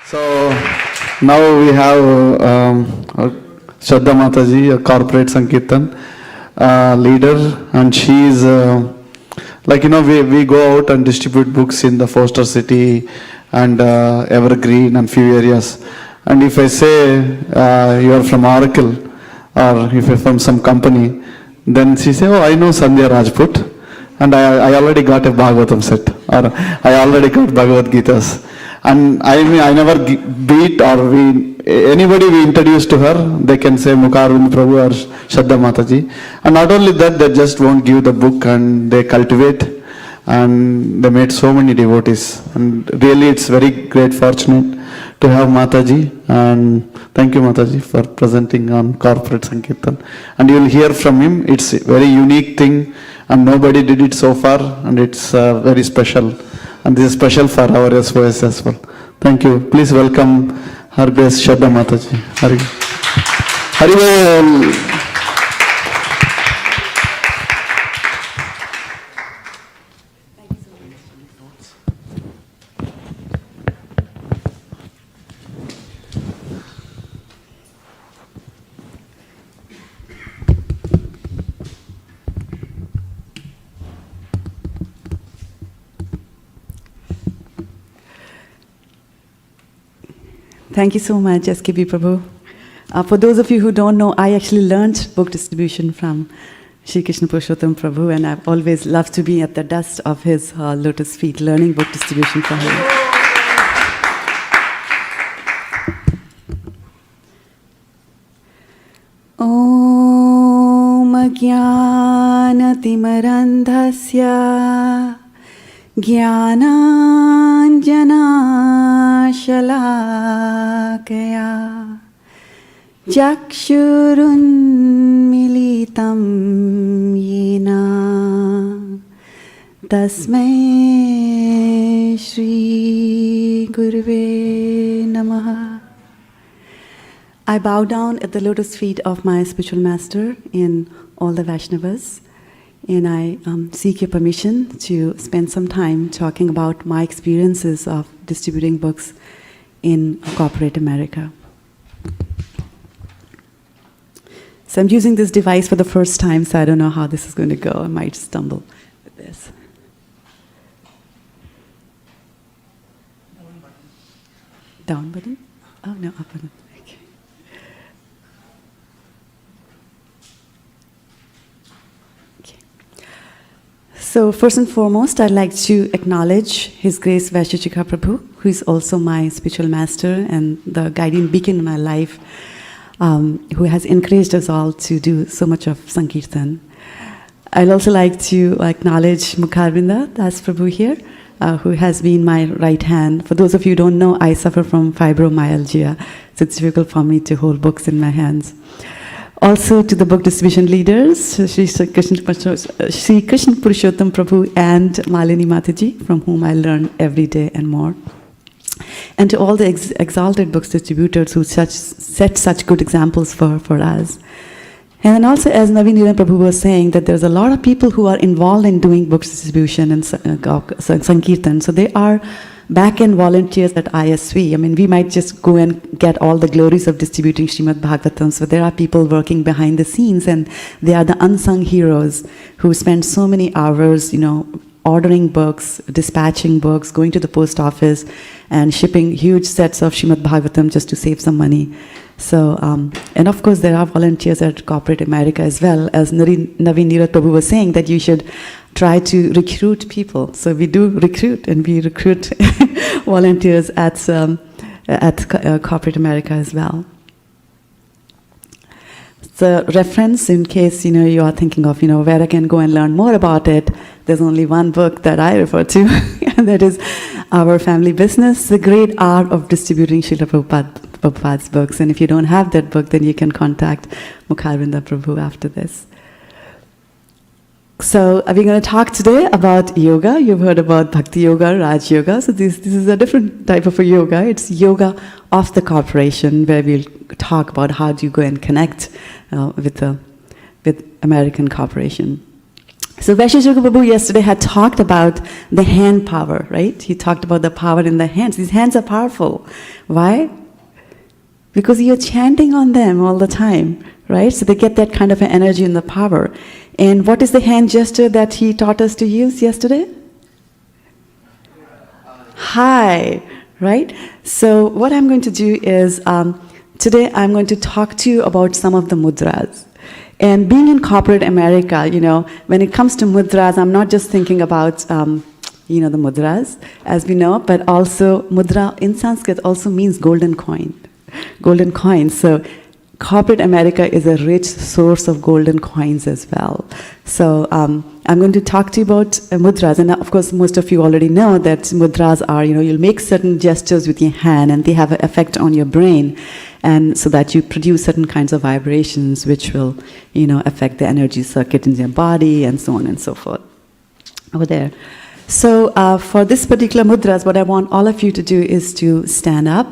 So now we have Shraddha Mataji, a corporate Sankirtan leader, and she is we go out and distribute books in the Foster City and Evergreen and few areas. And if I say you are from Oracle or if you're from some company, then she say, oh, I know Sandhya Rajput, and I already got a Bhagavatam set, or I already got Bhagavad Gitas. And I never beat or anybody we introduce to her, they can say Mukharvind Prabhu or Shraddha Mataji. And not only that, they just won't give the book and they cultivate, and they made so many devotees. And really it's very great fortunate to have Mataji, and thank you Mataji for presenting on Corporate Sankirtan. And you will hear from him, it's a very unique thing and nobody did it so far, and it's very special. And this is special for our SOS as well. Thank you. Please welcome Her Grace Shraddha Mataji. Hari Bol. Thank you so much, SKB Prabhu. For those of you who don't know, I actually learned book distribution from Shri Krishna Purushottam Prabhu, and I've always loved to be at the dust of his lotus feet, learning book distribution from him. Om Jnanatimarandhasya Jnananjanashalakaya Chakshurunmilitam Yena Tasmai Shri Gurave Namaha. I bow down at the lotus feet of my spiritual master in all the Vaishnavas, and I seek your permission to spend some time talking about my experiences of distributing books in corporate America. So I'm using this device for the first time, so I don't know how this is going to go. I might stumble with this. Down button? Oh, no, up button. Okay. So first and foremost, I'd like to acknowledge His Grace Vaisheshika Prabhu, who is also my spiritual master and the guiding beacon in my life, who has encouraged us all to do so much of Sankirtan. I'd also like to acknowledge Mukharvind Das Prabhu here, who has been my right hand. For those of you who don't know, I suffer from fibromyalgia, so it's difficult for me to hold books in my hands. Also to the book distribution leaders, Shri Krishna Purushottam Prabhu and Malini Mataji, from whom I learn every day and more. And to all the exalted books distributors who set such good examples for us. And then also, as Naveen Niran Prabhu was saying, that there's a lot of people who are involved in doing books distribution and Sankirtan. So they are back-end volunteers at ISV. I mean, we might just go and get all the glories of distributing Srimad Bhagavatam. So there are people working behind the scenes, and they are the unsung heroes who spend so many hours, ordering books, dispatching books, going to the post office, and shipping huge sets of Srimad Bhagavatam just to save some money. So, and of course, there are volunteers at corporate America as well. As Naveen Niran Prabhu was saying, that you should try to recruit people. So we do recruit, and we recruit volunteers at corporate America as well. The reference, in case you are thinking of where I can go and learn more about it, there's only one book that I refer to, and that is Our Family Business, The Great Art of Distributing Srila Prabhupada's Books. And if you don't have that book, then you can contact Mukharvind Prabhu after this. So we're going to talk today about yoga. You've heard about Bhakti Yoga, Raj Yoga. So this is a different type of a yoga. It's yoga of the corporation, where we'll talk about how do you go and connect with American corporation. So Vaisheshwara Prabhu yesterday had talked about the hand power, right? He talked about the power in the hands. These hands are powerful. Why? Because you're chanting on them all the time, right? So they get that kind of an energy and the power. And what is the hand gesture that he taught us to use yesterday? Hi, right? So what I'm going to do is, today I'm going to talk to you about some of the mudras. And being in corporate America, when it comes to mudras, I'm not just thinking about, the mudras, as we know, but also mudra in Sanskrit also means golden coin. Golden coins. So corporate America is a rich source of golden coins as well. So I'm going to talk to you about mudras. And of course, most of you already know that mudras are, you'll make certain gestures with your hand and they have an effect on your brain. And so that you produce certain kinds of vibrations which will, affect the energy circuit in your body and so on and so forth. Over there. So for this particular mudras, what I want all of you to do is to stand up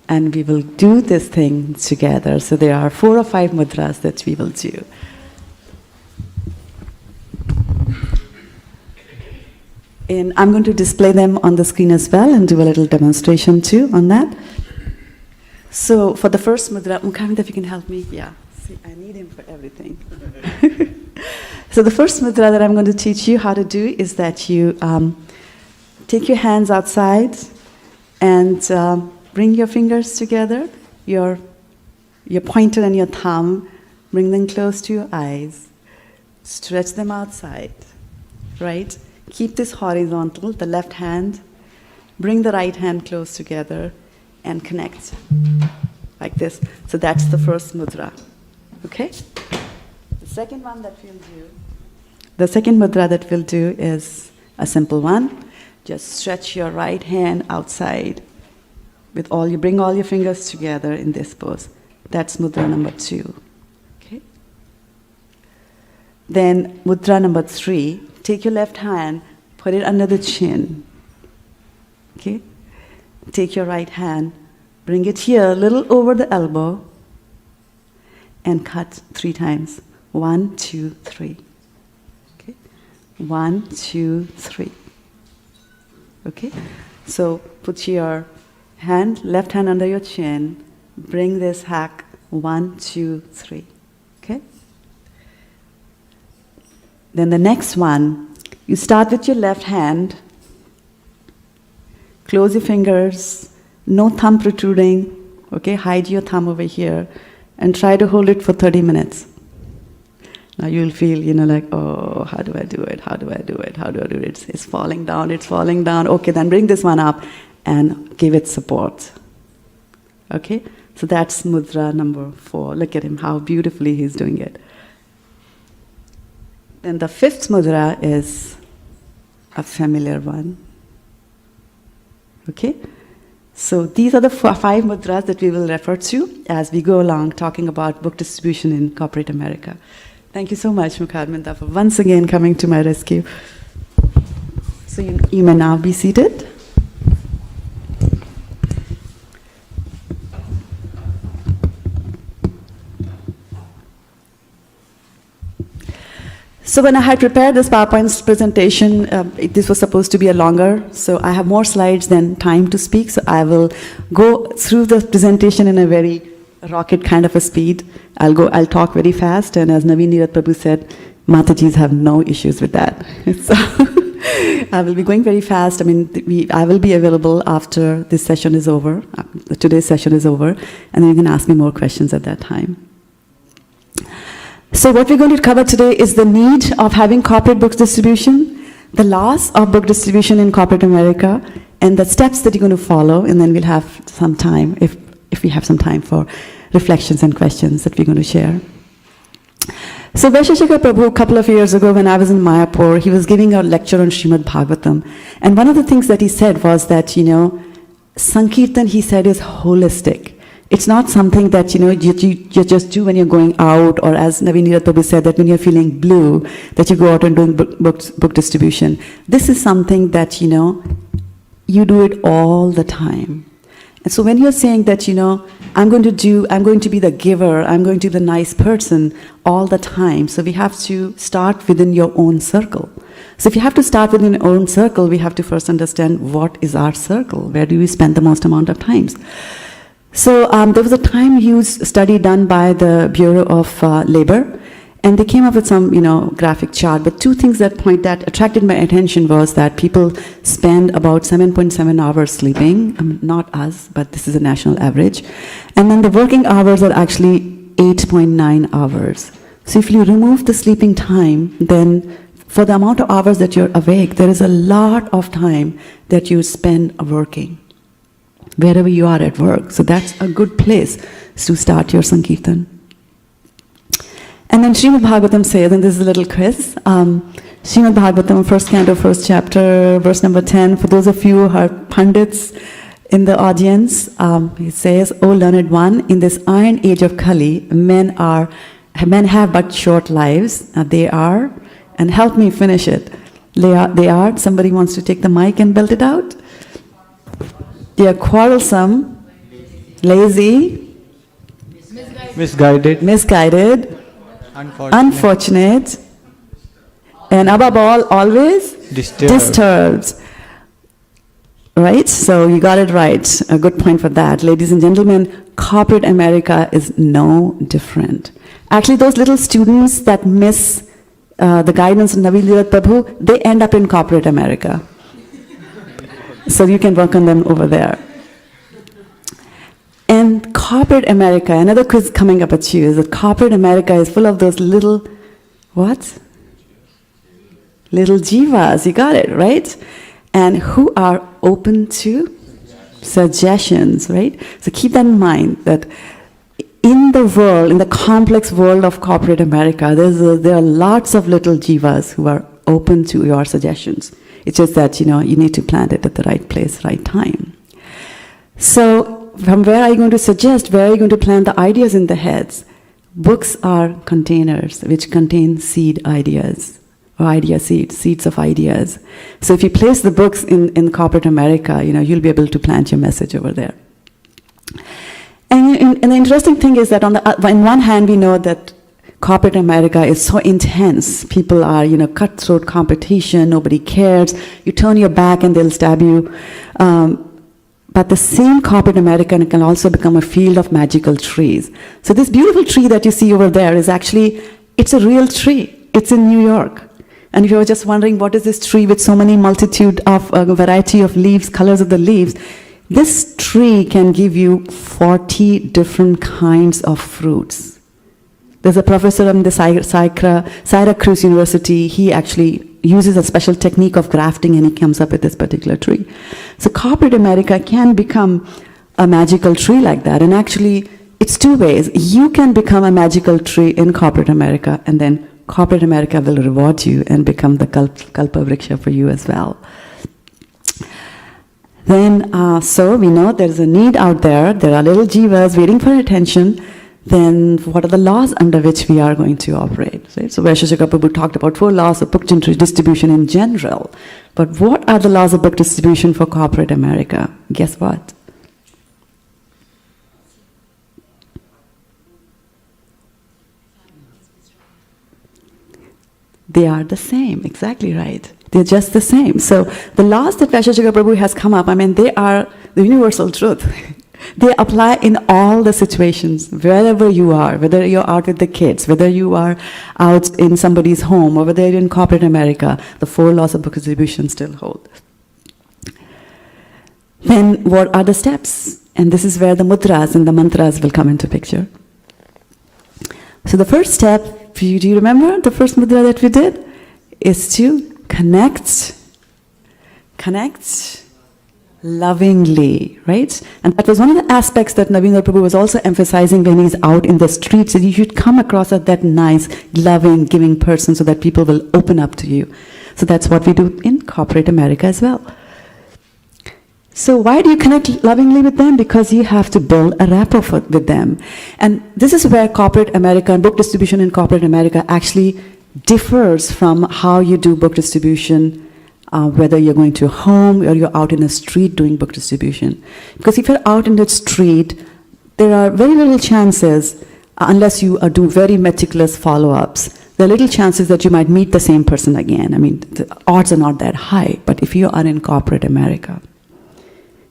and we will do this thing together. So there are 4 or 5 mudras that we will do. And I'm going to display them on the screen as well and do a little demonstration too on that. So for the first mudra, Mukhavinda, if you can help me. Yeah, see, I need him for everything. So the first mudra that I'm going to teach you how to do is that you take your hands outside and bring your fingers together, your pointer and your thumb, bring them close to your eyes, stretch them outside, right? Keep this horizontal, the left hand, bring the right hand close together, and connect like this. So that's the first mudra. Okay? The second one that we'll do, the second mudra that we'll do is a simple one. Just stretch your right hand outside with bring all your fingers together in this pose. That's mudra number 2. Okay? Then mudra number 3, take your left hand, put it under the chin. Okay? Take your right hand, bring it here, a little over the elbow, and cut 3 times. 1, 2, 3. Okay? 1, 2, 3. Okay? So put your left hand under your chin, bring this hack, 1, 2, 3. Okay? Then the next one, you start with your left hand, close your fingers, no thumb protruding, okay? Hide your thumb over here and try to hold it for 30 minutes. Now you'll feel, like, oh, how do I do it? How do I do it? How do I do it? It's falling down, it's falling down. Okay, then bring this one up and give it support. Okay? So that's mudra number 4. Look at him, how beautifully he's doing it. Then the 5th mudra is a familiar one. Okay? So these are the 5 mudras that we will refer to as we go along talking about book distribution in corporate America. Thank you so much, Mukhavinda, for once again coming to my rescue. So you may now be seated. So when I had prepared this PowerPoint presentation, this was supposed to be a longer, so I have more slides than time to speak, so I will go through the presentation in a very rocket kind of a speed. I'll talk very fast, and as Naveen Neerath Prabhu said, Matajis have no issues with that. So I will be going very fast. I will be available after this session is over, today's session is over, and then you can ask me more questions at that time. So what we're going to cover today is the need of having corporate books distribution, the loss of book distribution in corporate America, and the steps that you're going to follow, and then we'll have some time, if we have some time, for reflections and questions that we're going to share. So Vaisheshwara Prabhu, a couple of years ago when I was in Mayapur, he was giving a lecture on Srimad Bhagavatam. And one of the things that he said was that, Sankirtan, he said, is holistic. It's not something that, you just do when you're going out, or as Naveen Neerath Prabhu said, that when you're feeling blue, that you go out and doing book distribution. This is something that, you do it all the time. And so when you're saying that, I'm going to be the giver, I'm going to be the nice person all the time. So we have to start within your own circle. So if you have to start within your own circle, we have to first understand what is our circle, where do we spend the most amount of times. So there was a time use study done by the Bureau of Labor, and they came up with some, graphic chart. But two things that attracted my attention was that people spend about 7.7 hours sleeping. Not us, but this is a national average. And then the working hours are actually 8.9 hours. So if you remove the sleeping time, then for the amount of hours that you're awake, there is a lot of time that you spend working, wherever you are at work. So that's a good place to start your Sankirtan. And then Srimad Bhagavatam says, and this is a little quiz, Srimad Bhagavatam, first canto, first chapter, verse number 10, for those of you who are pundits in the audience, it says, O learned one, in this iron age of Kali, men have but short lives. They are, and help me finish it. They are, somebody wants to take the mic and belt it out? They are quarrelsome, lazy, misguided, unfortunate, and above all, always disturbed. Right? So you got it right. A good point for that. Ladies and gentlemen, corporate America is no different. Actually, those little students that miss the guidance of Naveen Prabhu, they end up in corporate America. So you can work on them over there. And corporate America, another quiz coming up at you, is that corporate America is full of those little, what? Little jivas, you got it, right? And who are open to suggestions, right? So keep that in mind, that in the world, in the complex world of corporate America, there are lots of little jivas who are open to your suggestions. It's just that, you need to plant it at the right place, right time. So from where are you going to suggest, where are you going to plant the ideas in the heads? Books are containers which contain seed ideas, or idea seeds of ideas. So if you place the books in corporate America, you'll be able to plant your message over there. And the interesting thing is that on one hand, we know that corporate America is so intense. People are, cutthroat competition, nobody cares. You turn your back and they'll stab you. But the same corporate America can also become a field of magical trees. So this beautiful tree that you see over there is actually, it's a real tree. It's in New York. And if you were just wondering, what is this tree with so many multitude of variety of leaves, colors of the leaves, this tree can give you 40 different kinds of fruits. There's a professor in the Syracuse University, he actually uses a special technique of grafting and he comes up with this particular tree. So corporate America can become a magical tree like that. And actually, it's two ways. You can become a magical tree in corporate America, and then corporate America will reward you and become the Kalpa Vriksha for you as well. Then, so we know there's a need out there. There are little jivas waiting for attention. Then what are the laws under which we are going to operate? Right? So Vaisheshika Prabhu talked about 4 laws of book distribution in general. But what are the laws of book distribution for corporate America? Guess what? They are the same, exactly right. They're just the same. So the laws that Vaisheshika Prabhu has come up, they are the universal truth. They apply in all the situations, wherever you are, whether you're out with the kids, whether you are out in somebody's home, or whether you're in corporate America, the 4 laws of book distribution still hold. Then what are the steps? And this is where the mudras and the mantras will come into picture. So the first step, do you remember the first mudra that we did? Is to connect lovingly, right? And that was one of the aspects that Naveen Prabhu was also emphasizing when he's out in the streets, that you should come across as that nice, loving, giving person so that people will open up to you. So that's what we do in corporate America as well. So why do you connect lovingly with them? Because you have to build a rapport with them. And this is where corporate America and book distribution in corporate America actually differs from how you do book distribution, whether you're going to a home or you're out in a street doing book distribution. Because if you're out in the street, there are very little chances, unless you do very meticulous follow-ups, there are little chances that you might meet the same person again. I mean, the odds are not that high. But if you are in corporate America,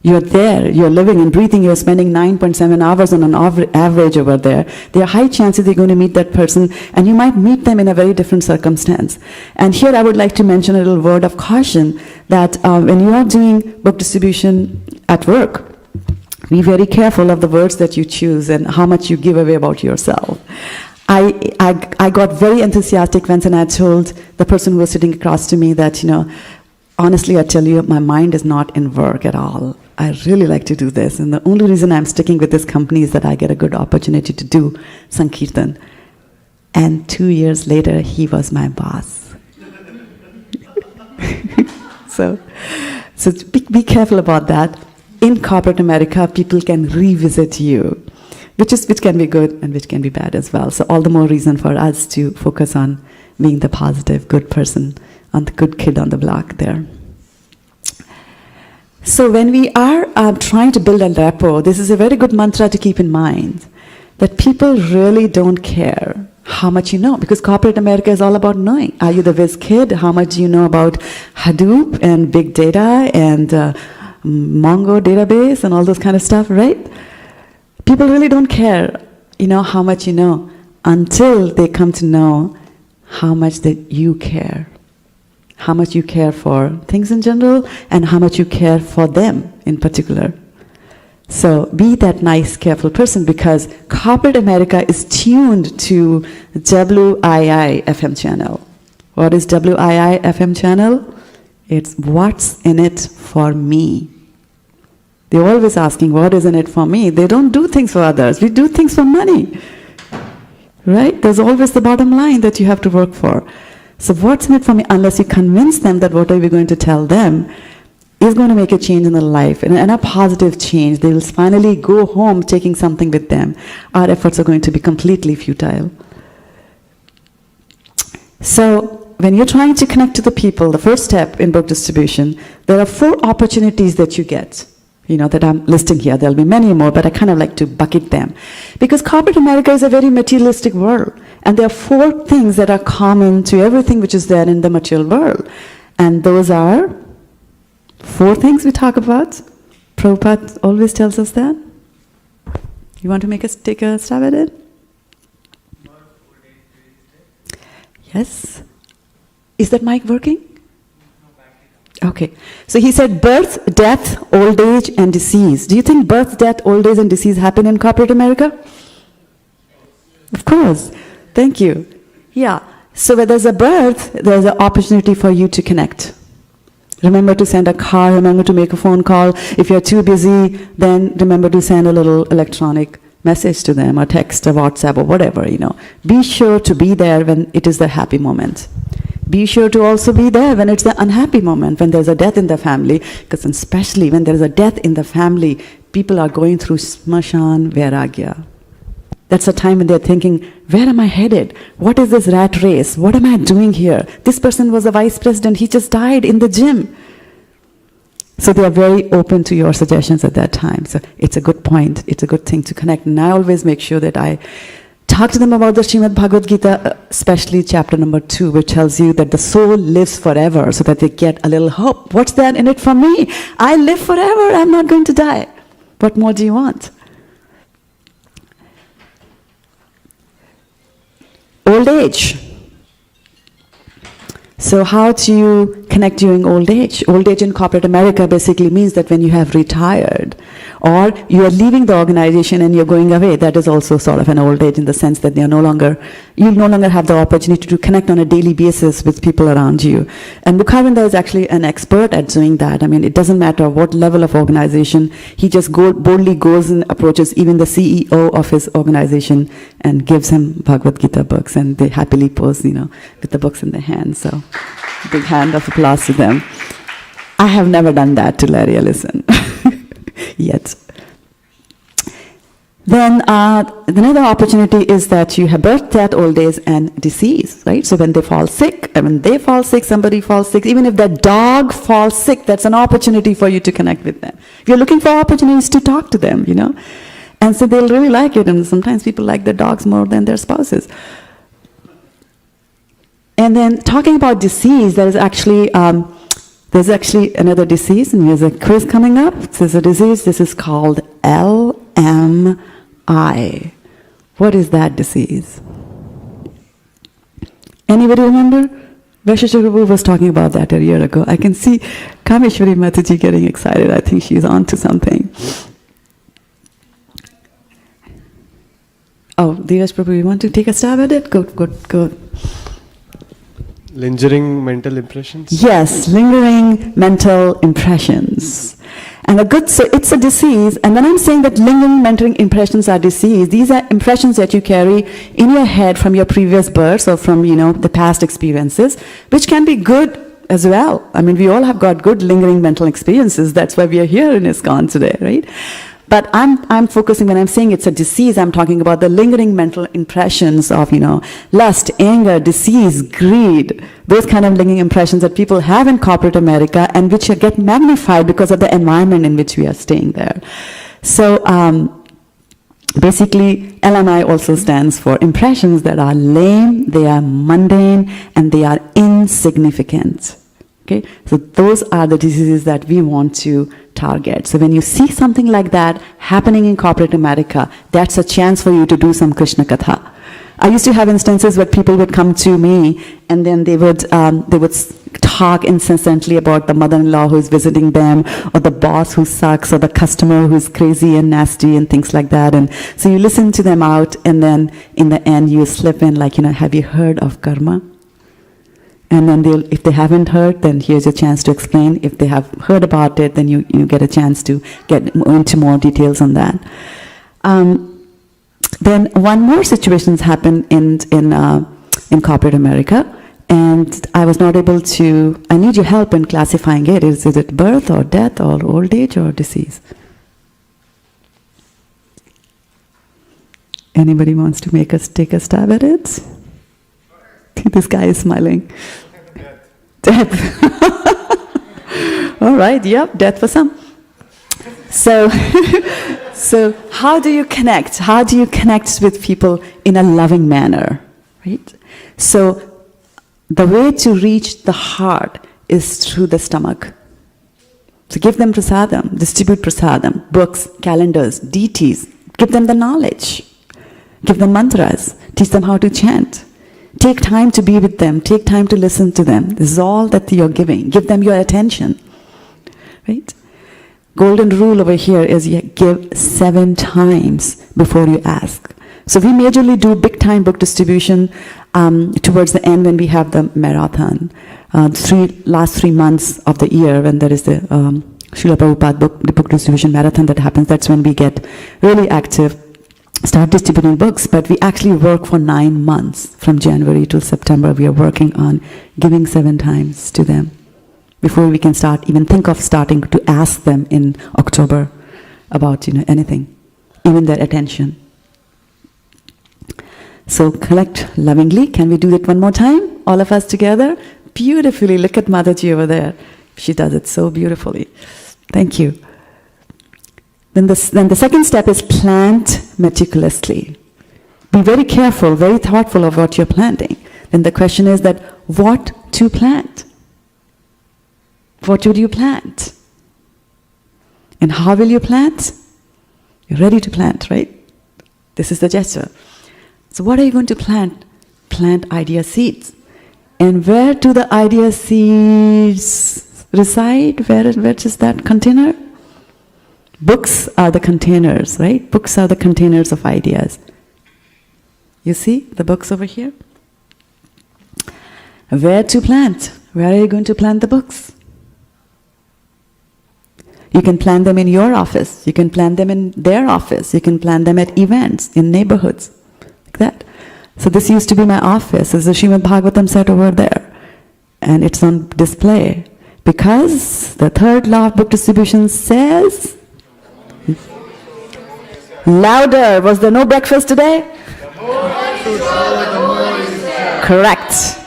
you're there, you're living and breathing, you're spending 9.7 hours on an average over there. There are high chances you're going to meet that person, and you might meet them in a very different circumstance. And here I would like to mention a little word of caution that when you are doing book distribution at work, be very careful of the words that you choose and how much you give away about yourself. I got very enthusiastic when I told the person who was sitting across to me that, honestly, I tell you, my mind is not in work at all. I really like to do this. And the only reason I'm sticking with this company is that I get a good opportunity to do Sankirtan. And 2 years later, he was my boss. So be careful about that. In corporate America, people can revisit you, which can be good and which can be bad as well. So all the more reason for us to focus on being the positive, good person, on the good kid on the block there. So when we are trying to build a rapport, this is a very good mantra to keep in mind, that people really don't care how much you know, because corporate America is all about knowing. Are you the whiz kid? How much do you know about Hadoop and big data and Mongo database and all those kind of stuff, right? People really don't care, how much you know, until they come to know how much that you care. How much you care for things in general, and how much you care for them in particular. So be that nice, careful person, because corporate America is tuned to WII FM channel. What is WII FM channel? It's what's in it for me. They're always asking, what is in it for me? They don't do things for others. We do things for money. Right? There's always the bottom line that you have to work for. So what's in it for me? Unless you convince them that what are we going to tell them is going to make a change in their life, and a positive change. They will finally go home taking something with them. Our efforts are going to be completely futile. So when you're trying to connect to the people, the first step in book distribution, there are 4 opportunities that you get. That I'm listing here. There'll be many more, but I kind of like to bucket them. Because corporate America is a very materialistic world. And there are 4 things that are common to everything which is there in the material world. And those are 4 things we talk about. Prabhupada always tells us that. You want to take a stab at it? Yes. Is that mic working? Okay. So he said birth, death, old age, and disease. Do you think birth, death, old age, and disease happen in corporate America? Of course. Thank you. Yeah. So where there's a birth, there's an opportunity for you to connect. Remember to send a card, remember to make a phone call. If you're too busy, then remember to send a little electronic message to them, or text, or WhatsApp, or whatever, Be sure to be there when it is the happy moment. Be sure to also be there when it's the unhappy moment, when there's a death in the family, because especially when there's a death in the family, people are going through smashan vairagya. That's a time when they're thinking, where am I headed? What is this rat race? What am I doing here? This person was a vice president, he just died in the gym. So they are very open to your suggestions at that time. So it's a good point, it's a good thing to connect. And I always make sure that I talk to them about the Srimad Bhagavad Gita, especially chapter number 2, which tells you that the soul lives forever, so that they get a little hope. What's that in it for me? I live forever, I'm not going to die. What more do you want? Old age. So how do you connect during old age? Old age in corporate America basically means that when you have retired, or you are leaving the organization and you're going away, that is also sort of an old age in the sense that you no longer have the opportunity to connect on a daily basis with people around you. And Mukhavinda is actually an expert at doing that. I mean, it doesn't matter what level of organization, he just boldly goes and approaches even the CEO of his organization and gives him Bhagavad Gita books, and they happily pose, with the books in their hands. So, big hand of applause to them. I have never done that to Larry Ellison yet. Then another opportunity is that you have birth, death, old age, and disease, right? So when they fall sick, somebody falls sick, even if that dog falls sick, that's an opportunity for you to connect with them. You're looking for opportunities to talk to them, And so they'll really like it, and sometimes people like their dogs more than their spouses. And then talking about disease, there's actually another disease, and here's a quiz coming up. There's a disease, this is called LMI. What is that disease? Anybody remember? Vaisheshwari Prabhu was talking about that a year ago. I can see Kameshwari Mataji getting excited. I think she's on to something. Oh, Dheeraj Prabhu, you want to take a stab at it? Good. Lingering mental impressions? Yes, lingering mental impressions. And so it's a disease, and when I'm saying that lingering mental impressions are disease, these are impressions that you carry in your head from your previous births or from, the past experiences, which can be good as well. I mean, we all have got good lingering mental experiences. That's why we are here in ISKCON today, right? But I'm focusing, when I'm saying it's a disease, I'm talking about the lingering mental impressions of, lust, anger, disease, greed, those kind of lingering impressions that people have in corporate America and which get magnified because of the environment in which we are staying there. So basically, LMI also stands for impressions that are lame, they are mundane, and they are insignificant. Okay, so those are the diseases that we want to target. So when you see something like that happening in corporate America, that's a chance for you to do some Krishna Katha. I used to have instances where people would come to me and then they would talk incessantly about the mother-in-law who is visiting them, or the boss who sucks, or the customer who's crazy and nasty and things like that. And so you listen to them out, and then in the end you slip in like, have you heard of karma? And then if they haven't heard, then here's a chance to explain. If they have heard about it, then you get a chance to get into more details on that. Then one more situation happened in corporate America, and I was not able to. I need your help in classifying it. Is it birth or death or old age or disease? Anybody wants to take a stab at it? This guy is smiling. Death. All right, yep, death for some. So how do you connect? How do you connect with people in a loving manner, right? So the way to reach the heart is through the stomach. So give them prasadam, distribute prasadam, books, calendars, deities, give them the knowledge. Give them mantras, teach them how to chant. Take time to be with them. Take time to listen to them. This is all that you're giving. Give them your attention. Right? Golden rule over here is you give 7 times before you ask. So we majorly do big time book distribution towards the end when we have the marathon. Last 3 months of the year when there is the Srila Prabhupada book distribution marathon that happens, that's when we get really active. Start distributing books, but we actually work for 9 months. From January to September, we are working on giving 7 times to them before we can even think of starting to ask them in October about anything, even their attention. So collect lovingly. Can we do that one more time? All of us together? Beautifully. Look at Mataji over there. She does it so beautifully. Thank you. Then the second step is plant meticulously. Be very careful, very thoughtful of what you're planting. Then the question is that what to plant? What would you plant? And how will you plant? You're ready to plant, right? This is the gesture. So what are you going to plant? Plant idea seeds. And where do the idea seeds reside? Where is that container? Books are the containers, right? Books are the containers of ideas. You see the books over here? Where to plant? Where are you going to plant the books? You can plant them in your office. You can plant them in their office. You can plant them at events, in neighborhoods, like that. So this used to be my office. There's a Srimad Bhagavatam set over there. And it's on display. Because the third law of book distribution says... Louder. Was there no breakfast today? Correct.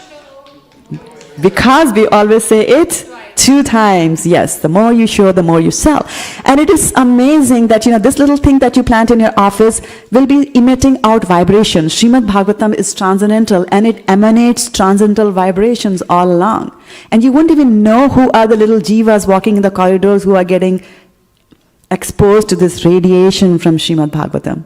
Because we always say it 2 times. Yes, the more you show, the more you sell. And it is amazing that, this little thing that you plant in your office will be emitting out vibrations. Srimad Bhagavatam is transcendental, and it emanates transcendental vibrations all along. And you won't even know who are the little jivas walking in the corridors who are getting exposed to this radiation from Srimad Bhagavatam.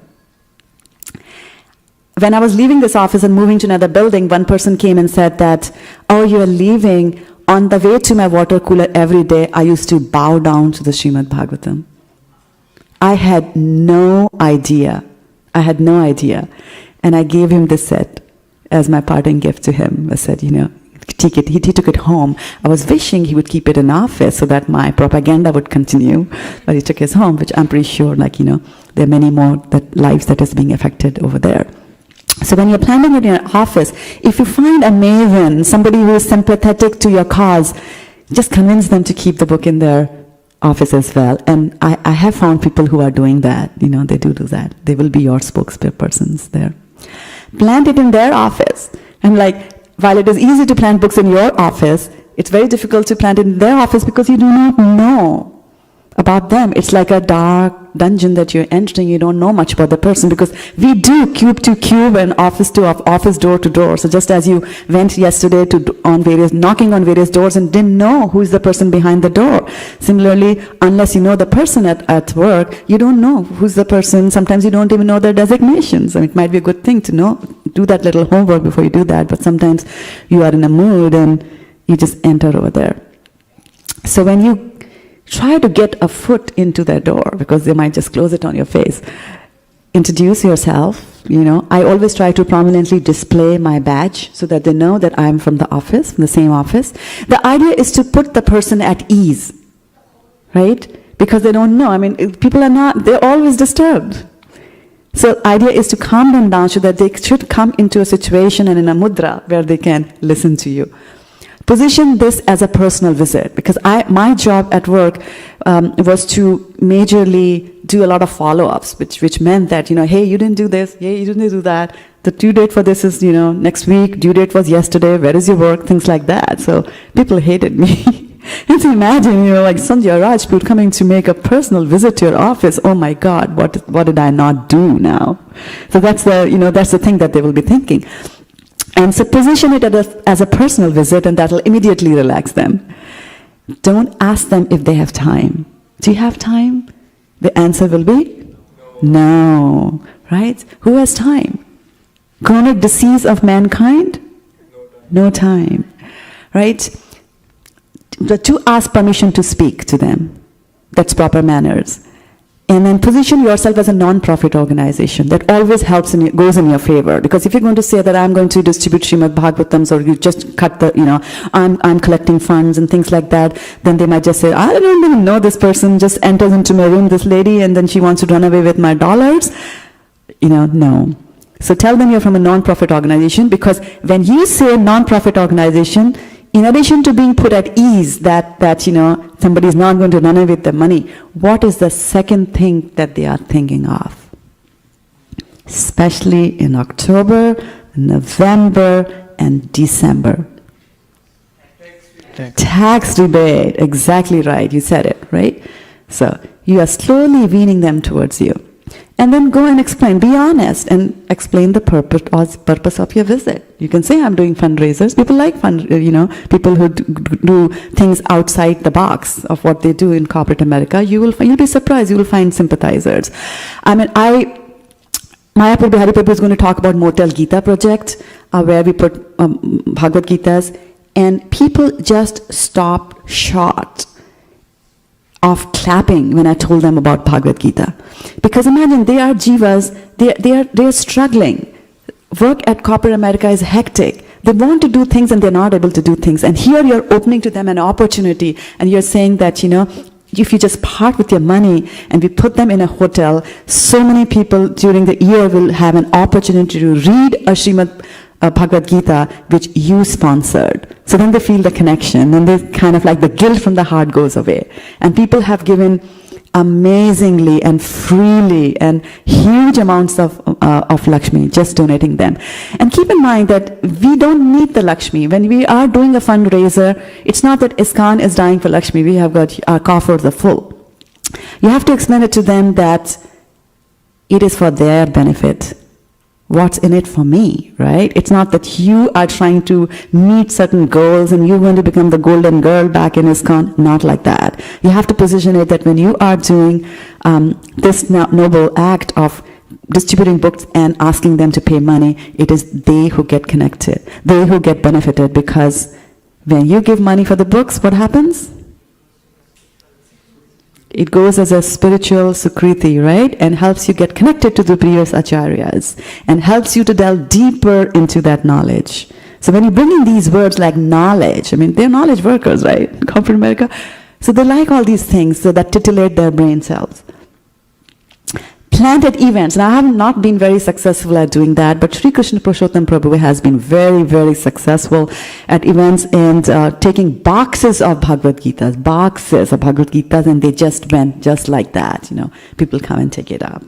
When I was leaving this office and moving to another building, one person came and said that, oh, you are leaving. On the way to my water cooler every day, I used to bow down to the Srimad Bhagavatam. I had no idea. And I gave him this set as my parting gift to him. I said, take it. He took it home. I was wishing he would keep it in office so that my propaganda would continue. But he took his home, which I'm pretty sure, there are many more lives that is being affected over there. So when you're planning it in your office, if you find a maven, somebody who is sympathetic to your cause, just convince them to keep the book in their office as well. And I have found people who are doing that. They do that. They will be your spokespersons there. Plant it in their office. And while it is easy to plant books in your office, it's very difficult to plant it in their office because you do not know about them. It's like a dark dungeon that you're entering. You don't know much about the person, because we do cube to cube and office to office, door to door. So just as you went yesterday knocking on various doors and didn't know who's the person behind the door. Similarly, unless you know the person at work, you don't know who's the person. Sometimes you don't even know their designations. It might be a good thing to do that little homework before you do that, but sometimes you are in a mood and you just enter over there. So when you try to get a foot into their door, because they might just close it on your face, introduce yourself. I always try to prominently display my badge so that they know that I'm from the office, from the same office. The idea is to put the person at ease, right? Because they don't know. People they're always disturbed. So the idea is to calm them down so that they should come into a situation and in a mudra where they can listen to you. Position this as a personal visit, because my job at work was to majorly do a lot of follow-ups, which meant that, hey, you didn't do this, hey, you didn't do that, the due date for this is, next week, due date was yesterday, where is your work, things like that. So people hated me. And so imagine, Sanjay Rajput coming to make a personal visit to your office. Oh my God, what did I not do now? So that's the thing that they will be thinking. And so position it as a personal visit, and that will immediately relax them. Don't ask them if they have time. Do you have time? The answer will be no, right? Who has time? Chronic disease of mankind? No time, right? To ask permission to speak to them. That's proper manners. And then position yourself as a non-profit organization. That always helps goes in your favor. Because if you're going to say that I'm going to distribute Srimad Bhagavatams, or you just cut I'm collecting funds and things like that, then they might just say, I don't even know this person, just enters into my room, this lady, and then she wants to run away with my dollars. No. So tell them you're from a non-profit organization, because when you say non-profit organization, in addition to being put at ease that somebody is not going to run away with the money, what is the second thing that they are thinking of? Especially in October, November, and December. Tax rebate. Exactly right. You said it, right? So you are slowly weaning them towards you. And then go and explain, be honest, and explain the purpose of your visit. You can say, I'm doing fundraisers. People like people who do things outside the box of what they do in corporate America. You'll be surprised. You will find sympathizers. Mayapur Bihari Prabhu is going to talk about Motel Gita project, where we put Bhagavad Gitas, and people just stopped short of clapping when I told them about Bhagavad Gita. Because imagine, they are jivas, they are struggling. Work at corporate America is hectic. They want to do things and they're not able to do things. And here you're opening to them an opportunity, and you're saying that, if you just part with your money and we put them in a hotel, so many people during the year will have an opportunity to read a Srimad Bhagavad Gita, which you sponsored. So then they feel the connection, and they kind of like the guilt from the heart goes away. And people have given amazingly and freely and huge amounts of Lakshmi, just donating them. And keep in mind that we don't need the Lakshmi. When we are doing a fundraiser, it's not that ISKCON is dying for Lakshmi. We have got our coffers are full. You have to explain it to them that it is for their benefit. What's in it for me, right? It's not that you are trying to meet certain goals and you're going to become the golden girl back in ISKCON. Not like that. You have to position it that when you are doing this noble act of distributing books and asking them to pay money, it is they who get connected, they who get benefited, because when you give money for the books, what happens? It goes as a spiritual sukriti, right? And helps you get connected to the previous acharyas and helps you to delve deeper into that knowledge. So when you bring in these words like knowledge, I mean, they're knowledge workers, right? Corporate America. So they like all these things so that titillate their brain cells. Planned events, and I have not been very successful at doing that, but Sri Krishna Purushottam Prabhu has been very, very successful at events and taking boxes of Bhagavad Gitas, and they just went just like that, people come and take it up.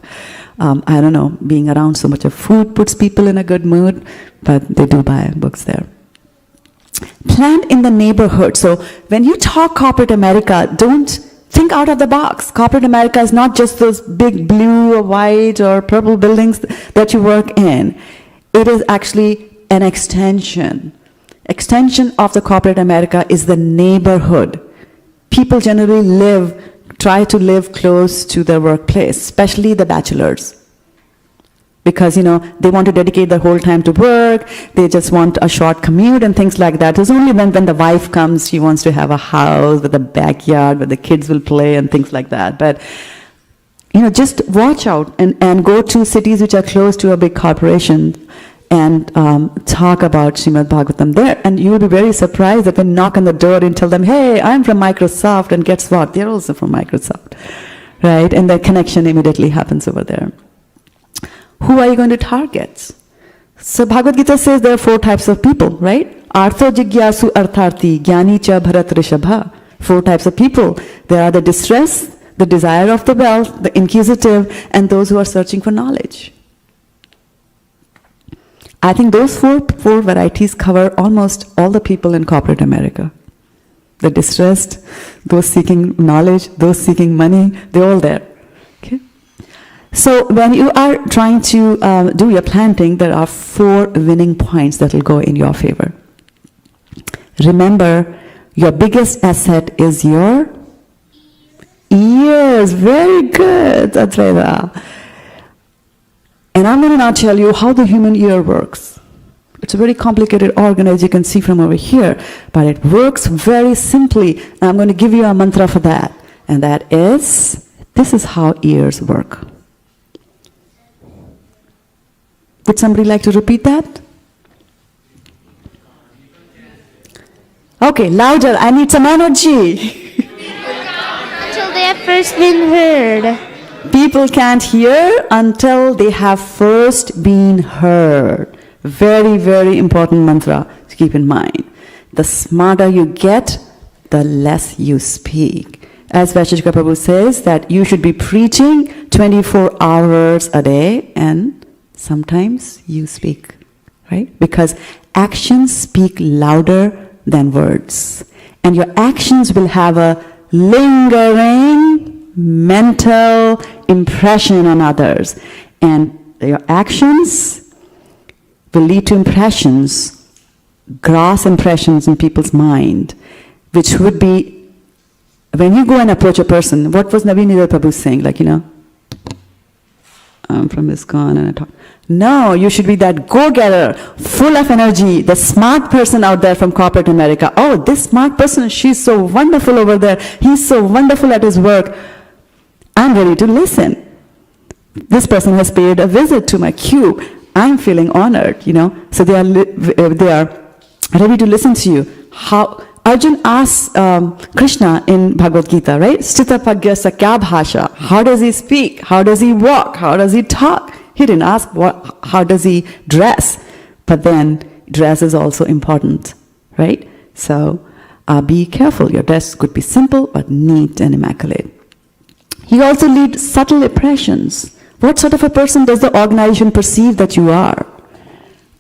I don't know, being around so much of food puts people in a good mood, but they do buy books there. Planned in the neighborhood. So when you talk corporate America, don't think out of the box. Corporate America is not just those big blue or white or purple buildings that you work in. It is actually an extension. Extension of the corporate America is the neighborhood. People generally try to live close to their workplace, especially the bachelors. Because, they want to dedicate their whole time to work, they just want a short commute and things like that. It's only when the wife comes, she wants to have a house with a backyard where the kids will play and things like that. But, just watch out and go to cities which are close to a big corporation and talk about Srimad Bhagavatam there. And you will be very surprised that when you knock on the door and tell them, hey, I'm from Microsoft, and guess what? They're also from Microsoft, right? And that connection immediately happens over there. Who are you going to target? So Bhagavad Gita says there are 4 types of people, right? Artho jigyasu artharti, jnani cha bharat rishabha. 4 types of people. There are the distressed, the desire of the wealth, the inquisitive, and those who are searching for knowledge. I think those four varieties cover almost all the people in corporate America. The distressed, those seeking knowledge, those seeking money, they're all there. Okay? So when you are trying to do your planting, there are 4 winning points that will go in your favor. Remember, your biggest asset is your ears. Very good, Advaita. And I'm going to now tell you how the human ear works. It's a very complicated organ, as you can see from over here, but it works very simply. And I'm going to give you a mantra for that. And that is, this is how ears work. Would somebody like to repeat that? Okay, louder. I need some energy. Until they have first been heard. People can't hear until they have first been heard. Very, very important mantra to keep in mind. The smarter you get, the less you speak. As Vaisheshika Prabhu says, that you should be preaching 24 hours a day, and sometimes you speak, right? Because actions speak louder than words. And your actions will have a lingering mental impression on others. And your actions will lead to impressions, gross impressions in people's mind, which would be, when you go and approach a person, what was Naveen Nidal Prabhu saying? Like, I'm from ISKCON and I talk. No, you should be that go-getter, full of energy, the smart person out there from corporate America. Oh, this smart person, she's so wonderful over there. He's so wonderful at his work. I'm ready to listen. This person has paid a visit to my cube. I'm feeling honored, So they are ready to listen to you. How Arjun asks Krishna in Bhagavad Gita, right? Sthita pagyasa kya bhasha? How does he speak? How does he walk? How does he talk? He didn't ask how does he dress. But then dress is also important, right? So be careful. Your dress could be simple but neat and immaculate. You also lead subtle impressions. What sort of a person does the organization perceive that you are?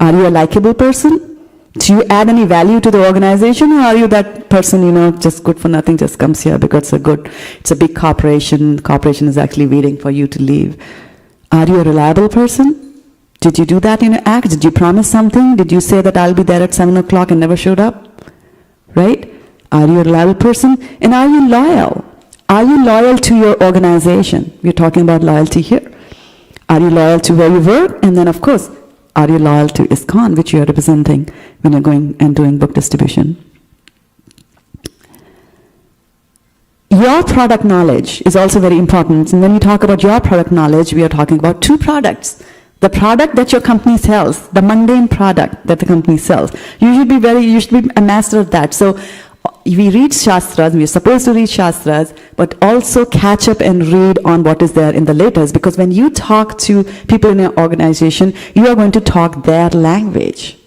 Are you a likable person? Do you add any value to the organization, or are you that person, just good for nothing, just comes here because it's a big corporation. The corporation is actually waiting for you to leave. Are you a reliable person? Did you do that in your act? Did you promise something? Did you say that I'll be there at 7 o'clock and never showed up? Right? Are you a reliable person? And are you loyal? Are you loyal to your organization? We're talking about loyalty here. Are you loyal to where you work? And then, of course, are you loyal to ISKCON, which you are representing when you're going and doing book distribution? Your product knowledge is also very important. And when we talk about your product knowledge, we are talking about two products. The product that your company sells, the mundane product that the company sells. You should be a master of that. So we read Shastras, we're supposed to read Shastras, but also catch up and read on what is there in the letters. Because when you talk to people in your organization, you are going to talk their language.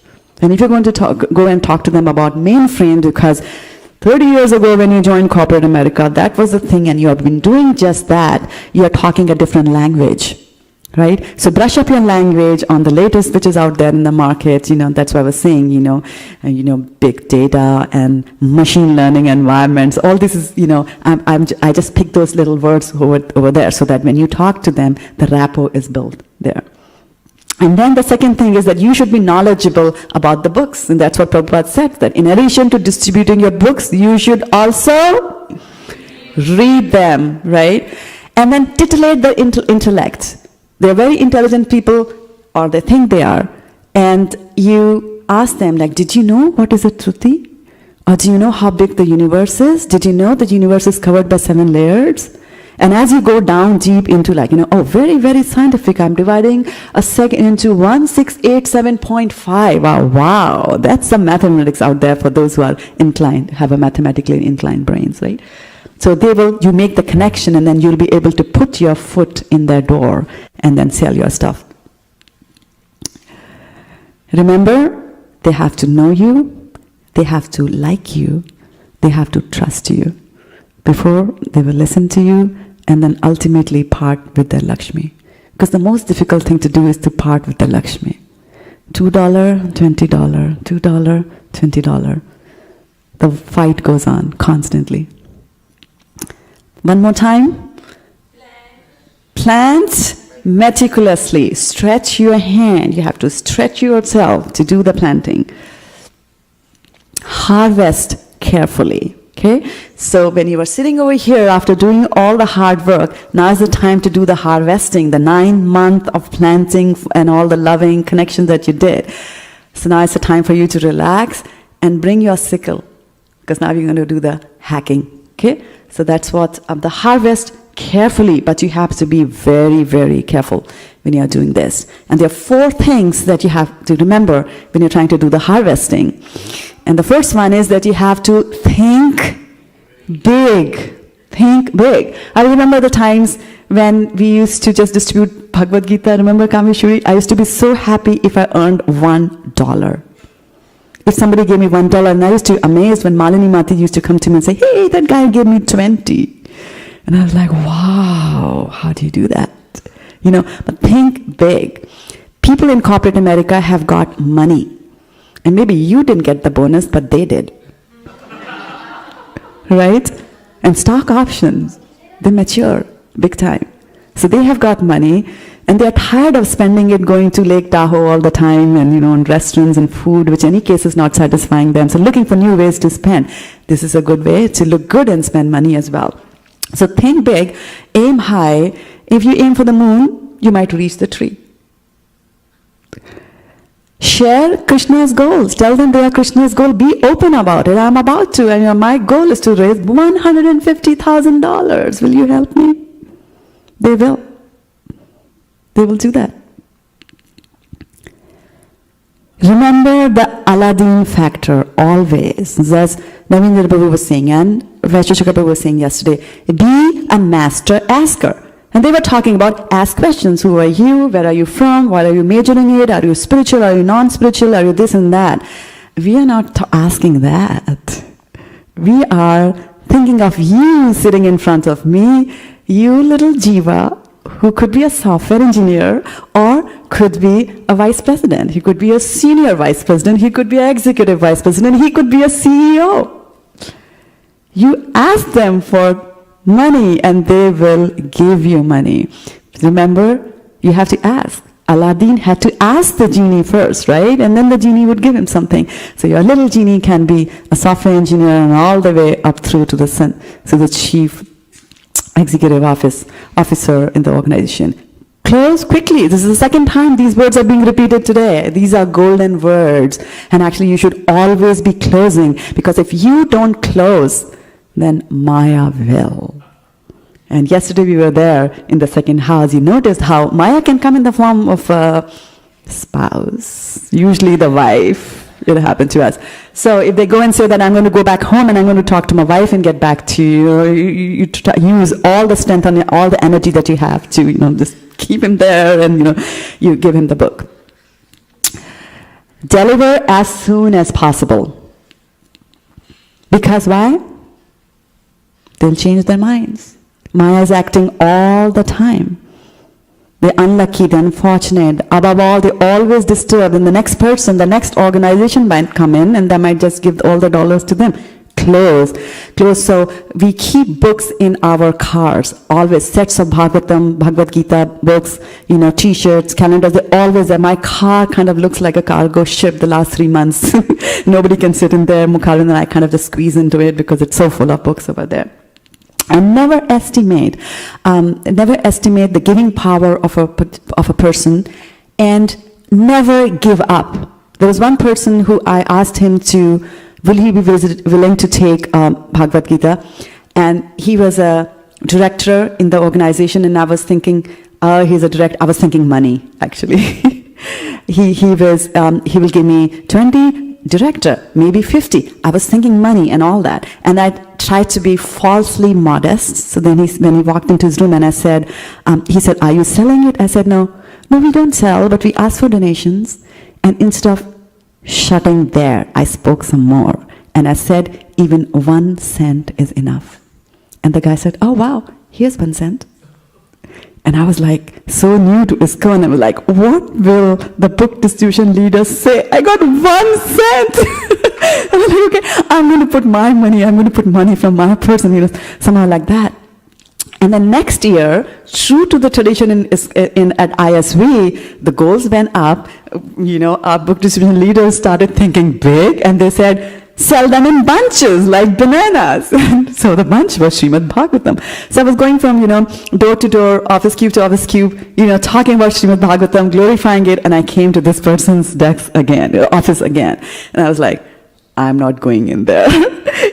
And if you're going to go and talk to them about mainframe, because 30 years ago when you joined corporate America, that was the thing, and you have been doing just that, you are talking a different language. Right? So brush up your language on the latest which is out there in the market. That's why I was saying, big data and machine learning environments. All this is, I just pick those little words over there so that when you talk to them, the rapport is built there. And then the second thing is that you should be knowledgeable about the books. And that's what Prabhupada said, that in addition to distributing your books, you should also read them, right? And then titillate the intellect. They're very intelligent people, or they think they are, and you ask them, like, did you know what is a Truti? Or do you know how big the universe is? Did you know the universe is covered by 7 layers? And as you go down deep into very, very scientific, I'm dividing a second into 1687.5. Wow, that's some mathematics out there for those who are inclined, have a mathematically inclined brains, right? So you make the connection, and then you'll be able to put your foot in their door and then sell your stuff. Remember, they have to know you, they have to like you, they have to trust you before they will listen to you and then ultimately part with their Lakshmi. Because the most difficult thing to do is to part with the Lakshmi. $2, $20, $2, $20. The fight goes on constantly. One more time. Plant meticulously. Stretch your hand. You have to stretch yourself to do the planting. Harvest carefully. Okay? So when you are sitting over here after doing all the hard work, now is the time to do the harvesting, the 9 months of planting and all the loving connection that you did. So now it's the time for you to relax and bring your sickle, because now you're going to do the hacking. Okay? So that's what, the harvest carefully, but you have to be very, very careful when you're doing this. And there are 4 things that you have to remember when you're trying to do the harvesting. And the first one is that you have to think big. Think big. I remember the times when we used to just distribute Bhagavad Gita. Remember, Kameshwari? I used to be so happy if I earned $1. If somebody gave me $1, and I used to be amazed when Malini Mati used to come to me and say, hey, that guy gave me 20. And I was like, wow, how do you do that? But think big. People in corporate America have got money. And maybe you didn't get the bonus, but they did. Right? And stock options, they mature big time. So they have got money, and they're tired of spending it going to Lake Tahoe all the time and, in restaurants and food, which in any case is not satisfying them. So looking for new ways to spend. This is a good way to look good and spend money as well. So think big, aim high. If you aim for the moon, you might reach the tree. Share Krishna's goals. Tell them they are Krishna's goal. Be open about it. I'm about to, and my goal is to raise $150,000. Will you help me? They will. They will do that. Remember the Aladdin factor always. As Navindra Prabhu was saying, and Vaisheshika Prabhu was saying yesterday, be a master asker. And they were talking about ask questions. Who are you? Where are you from? What are you majoring in? Are you spiritual? Are you non-spiritual? Are you this and that? We are not asking that. We are thinking of you sitting in front of me, You little jiva, who could be a software engineer or could be a vice president. He could be a senior vice president. He could be an executive vice president. He could be a CEO. You ask them for money and they will give you money. Remember, you have to ask. Aladdin had to ask the genie first, right? And then the genie would give him something. So your little genie can be a software engineer and all the way up through to the chief executive officer in the organization. Close quickly. This is the second time these words are being repeated today. These are golden words. And actually you should always be closing, because if you don't close, then Maya will. And yesterday we were there in the second house. You noticed how Maya can come in the form of a spouse, usually the wife. It happened to us. So if they go and say that I'm going to go back home and I'm going to talk to my wife and get back to you, you use all the strength and all the energy that you have to, just keep him there, and, you give him the book. Deliver as soon as possible. Because why? They'll change their minds. Maya is acting all the time. They're unlucky, they're unfortunate. Above all, they're always disturbed. And the next person, the next organization might come in and they might just give all the dollars to them. Close. So we keep books in our cars, always sets of Bhagavatam, Bhagavad Gita books, t-shirts, calendars, they're always there. My car kind of looks like a cargo ship the last 3 months. Nobody can sit in there. Mukharan and I kind of just squeeze into it because it's so full of books over there. And never estimate the giving power of a person, and never give up. There was one person who I asked him will he be willing to take Bhagavad Gita, and he was a director in the organization, and I was thinking, he's a director. I was thinking money, actually. he will give me 20. Director, maybe 50. I was thinking money and all that. And I tried to be falsely modest. So then when he walked into his room and I said, he said, are you selling it? I said, no, we don't sell, but we ask for donations. And instead of shutting there, I spoke some more. And I said, even 1 cent is enough. And the guy said, oh wow, here's 1 cent. And I was like, so new to ISKCON, and I was like, what will the book distribution leaders say? I got 1 cent! I was like, okay, I'm going to put my money from my person, somehow like that. And then next year, true to the tradition at ISV, the goals went up. Our book distribution leaders started thinking big, and they said, sell them in bunches like bananas. So the bunch was Srimad Bhagavatam. So I was going from, door to door, office cube to office cube, talking about Srimad Bhagavatam, glorifying it, and I came to this person's office again. And I was like, I'm not going in there.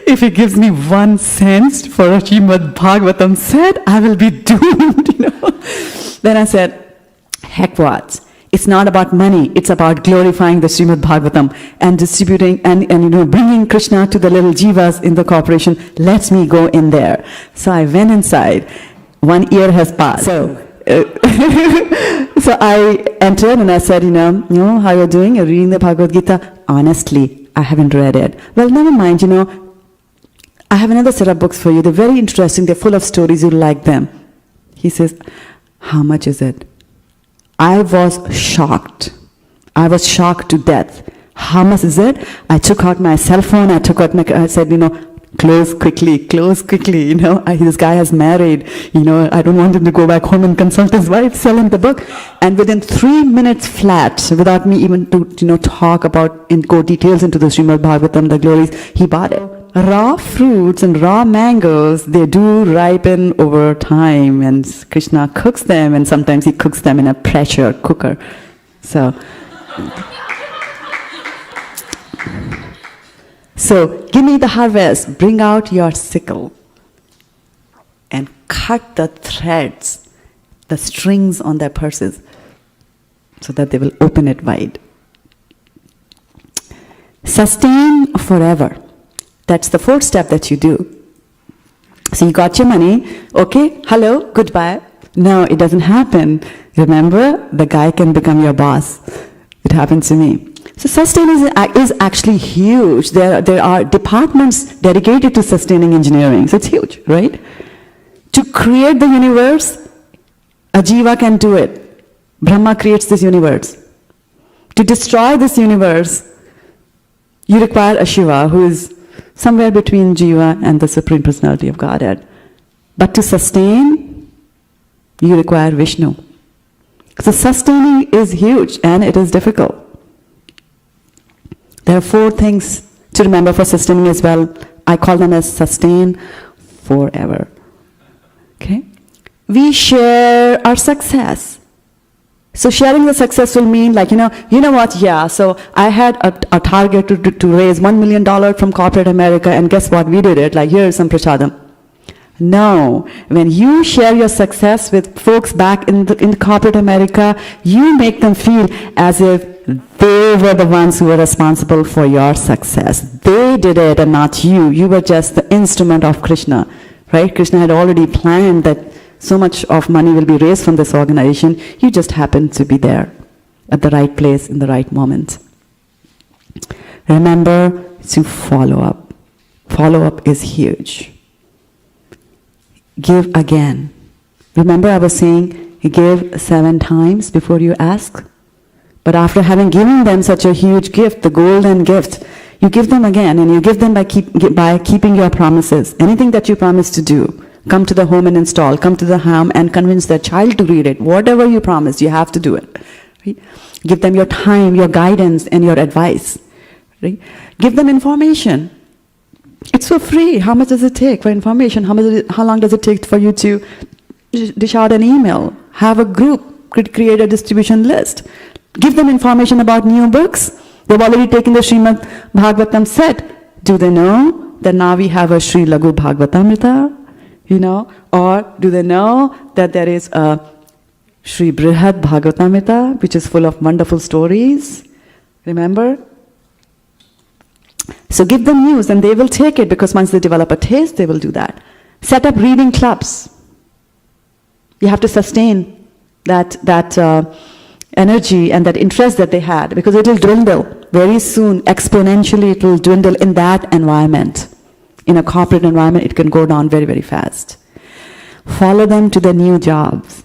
If he gives me 1 cent for a Srimad Bhagavatam set, I will be doomed, Then I said, heck what? It's not about money. It's about glorifying the Srimad Bhagavatam and distributing and bringing Krishna to the little jivas in the corporation. Let me go in there. So I went inside. 1 year has passed. So I entered and I said, how you're doing? You're reading the Bhagavad Gita? Honestly, I haven't read it. Well, never mind, I have another set of books for you. They're very interesting. They're full of stories. You'll like them. He says, how much is it? I was shocked. I was shocked to death. How much is it? I took out my cell phone. I said, close quickly. This guy has married. I don't want him to go back home and consult his wife. Sell him the book. And within 3 minutes flat, without me even to talk about and go details into the Srimad Bhagavatam, the glories, he bought it. Raw fruits and raw mangoes, they do ripen over time, and Krishna cooks them, and sometimes he cooks them in a pressure cooker. So give me the harvest, bring out your sickle, and cut the threads, the strings on their purses, so that they will open it wide. Sustain forever. That's the 4th step that you do. So you got your money, okay, hello, goodbye. No, it doesn't happen. Remember, the guy can become your boss. It happened to me. So sustain is actually huge. There are departments dedicated to sustaining engineering. So it's huge, right? To create the universe, a jiva can do it. Brahma creates this universe. To destroy this universe, you require a Shiva who is somewhere between jiva and the Supreme Personality of Godhead. But to sustain, you require Vishnu. So sustaining is huge and it is difficult. There are 4 things to remember for sustaining as well. I call them as sustain forever. Okay? We share our success. So sharing the success will mean like, you know what, yeah, so I had a target to raise $1 million from corporate America, and guess what, we did it, like here's some prasadam. No, when you share your success with folks back in corporate America, you make them feel as if they were the ones who were responsible for your success. They did it and not you. You were just the instrument of Krishna, right? Krishna had already planned that so much of money will be raised from this organization. You just happened to be there at the right place in the right moment. Remember to follow up. Follow up is huge. Give again. Remember I was saying, you give 7 times before you ask. But after having given them such a huge gift, the golden gift, you give them again, and you give them by keeping your promises. Anything that you promise to do, come to the home and install, come to the home and convince their child to read it. Whatever you promise, you have to do it. Right? Give them your time, your guidance, and your advice. Right? Give them information. It's for free. How much does it take for information? How long does it take for you to dish out an email? Have a group, create a distribution list. Give them information about new books. They've already taken the Srimad Bhagavatam set. Do they know that now we have a Sri Laghu Bhagavatamrita? Or do they know that there is a Sri Brihad Bhagavatamrita, which is full of wonderful stories? Remember? So give them news and they will take it, because once they develop a taste, they will do that. Set up reading clubs. You have to sustain that energy and that interest that they had, because it will dwindle very soon. Exponentially it will dwindle in that environment. In a corporate environment, it can go down very, very fast. Follow them to the new jobs.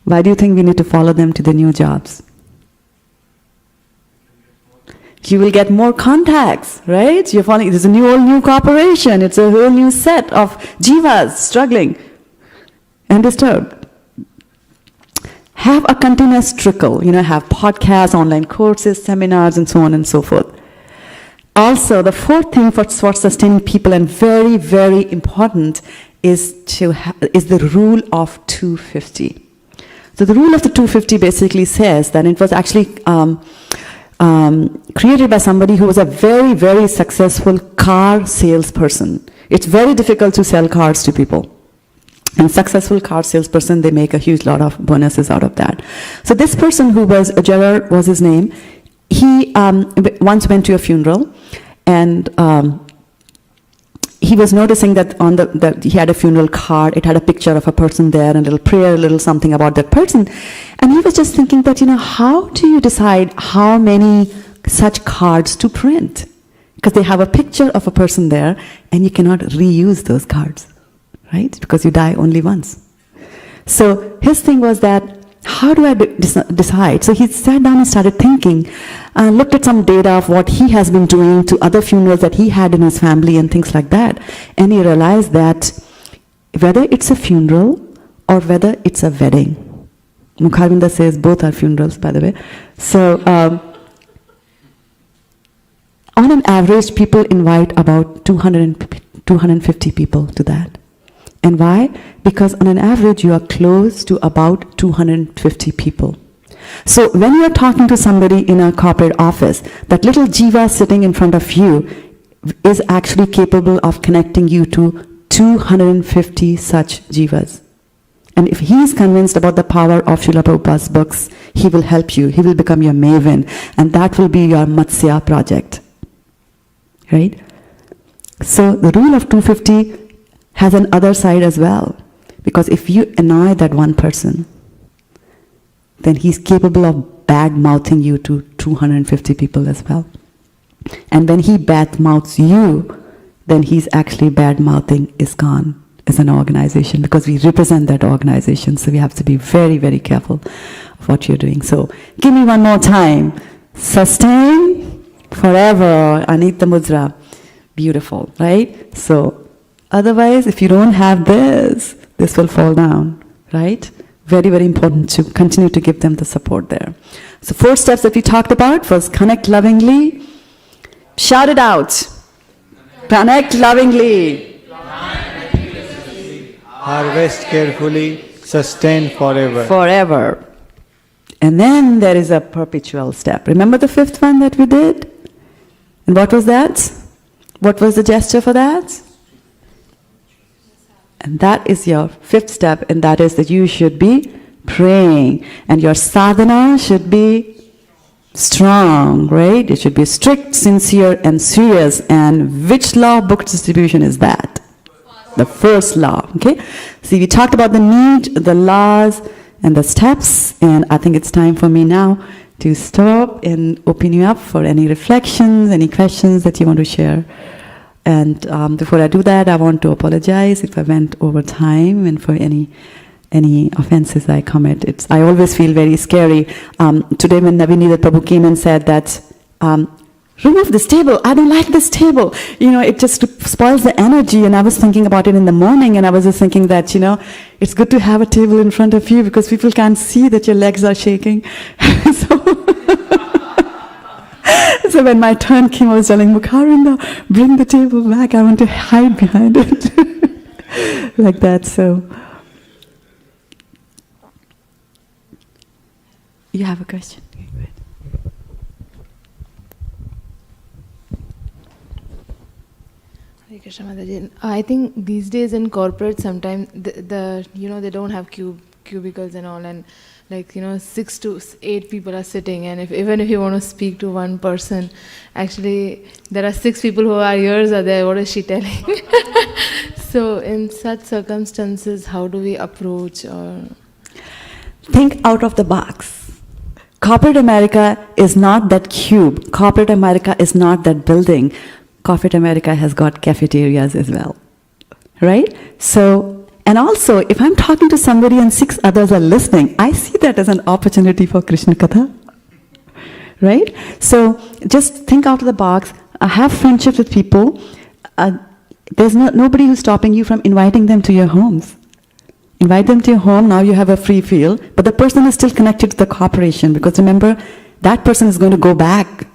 Why do you think we need to follow them to the new jobs? You will get more contacts, right? You're following, there's a new corporation. It's a whole new set of jivas struggling and disturbed. Have a continuous trickle, have podcasts, online courses, seminars, and so on and so forth. Also, the 4th thing for sustaining people, and very, very important, is the rule of 250. So the rule of the 250 basically says that it was actually created by somebody who was a very, very successful car salesperson. It's very difficult to sell cars to people. And successful car salesperson, they make a huge lot of bonuses out of that. So this person who was, Gerard was his name, he once went to a funeral, and he was noticing that that he had a funeral card. It had a picture of a person there, and a little prayer, a little something about that person. And he was just thinking that, how do you decide how many such cards to print? Because they have a picture of a person there, and you cannot reuse those cards, right? Because you die only once. So his thing was that, how do I decide? So he sat down and started thinking, looked at some data of what he has been doing to other funerals that he had in his family and things like that. And he realized that whether it's a funeral or whether it's a wedding, Mukharvinda says both are funerals, by the way. So on an average, people invite about 250 people to that. And why? Because on an average, you are close to about 250 people. So when you are talking to somebody in a corporate office, that little jiva sitting in front of you is actually capable of connecting you to 250 such jivas. And if he is convinced about the power of Srila Prabhupada's books, he will help you. He will become your maven. And that will be your Matsya project. Right? So the rule of 250 has an other side as well. Because if you annoy that one person, then he's capable of bad-mouthing you to 250 people as well. And when he bad-mouths you, then he's actually bad-mouthing ISKCON. as an organization, because we represent that organization. So we have to be very, very careful of what you're doing. So give me one more time. Sustain forever. Anita Mudra. Beautiful, right? So otherwise, if you don't have this will fall down, right? Very, very important to continue to give them the support there. So 4 steps that we talked about was connect lovingly. Shout it out. Connect lovingly. Harvest carefully, sustain forever. Forever. And then there is a perpetual step. Remember the 5th one that we did? And what was that? What was the gesture for that? And that is your 5th step, and that is that you should be praying. And your sadhana should be strong, right? It should be strict, sincere, and serious. And which law of book distribution is that? The first law, okay? See, we talked about the need, the laws, and the steps, and I think it's time for me now to stop and open you up for any reflections, any questions that you want to share. And before I do that, I want to apologize if I went over time and for any offenses I commit. I always feel very scary. Today when Navini Prabhu came and said that, remove this table, I don't like this table. It just spoils the energy. And I was thinking about it in the morning, and I was just thinking that, it's good to have a table in front of you because people can't see that your legs are shaking. So when my turn came, I was telling Mukharinda, bring the table back, I want to hide behind it. Like that, so. You have a question? Hare Krishna Mataji. I think these days in corporate, sometimes they don't have cubicles and all, and 6 to 8 people are sitting, and even if you want to speak to one person, actually there are 6 people who are ears are there. What is she telling? So in such circumstances, how do we approach or think out of the box? Corporate America is not that cube. Corporate America is not that building. Corporate America has got cafeterias as well, right? So. And also, if I'm talking to somebody and 6 others are listening, I see that as an opportunity for Krishna Katha, right? So just think out of the box. Have friendships with people. There's nobody who's stopping you from inviting them to your homes. Invite them to your home. Now you have a free field, but the person is still connected to the corporation, because remember, that person is going to go back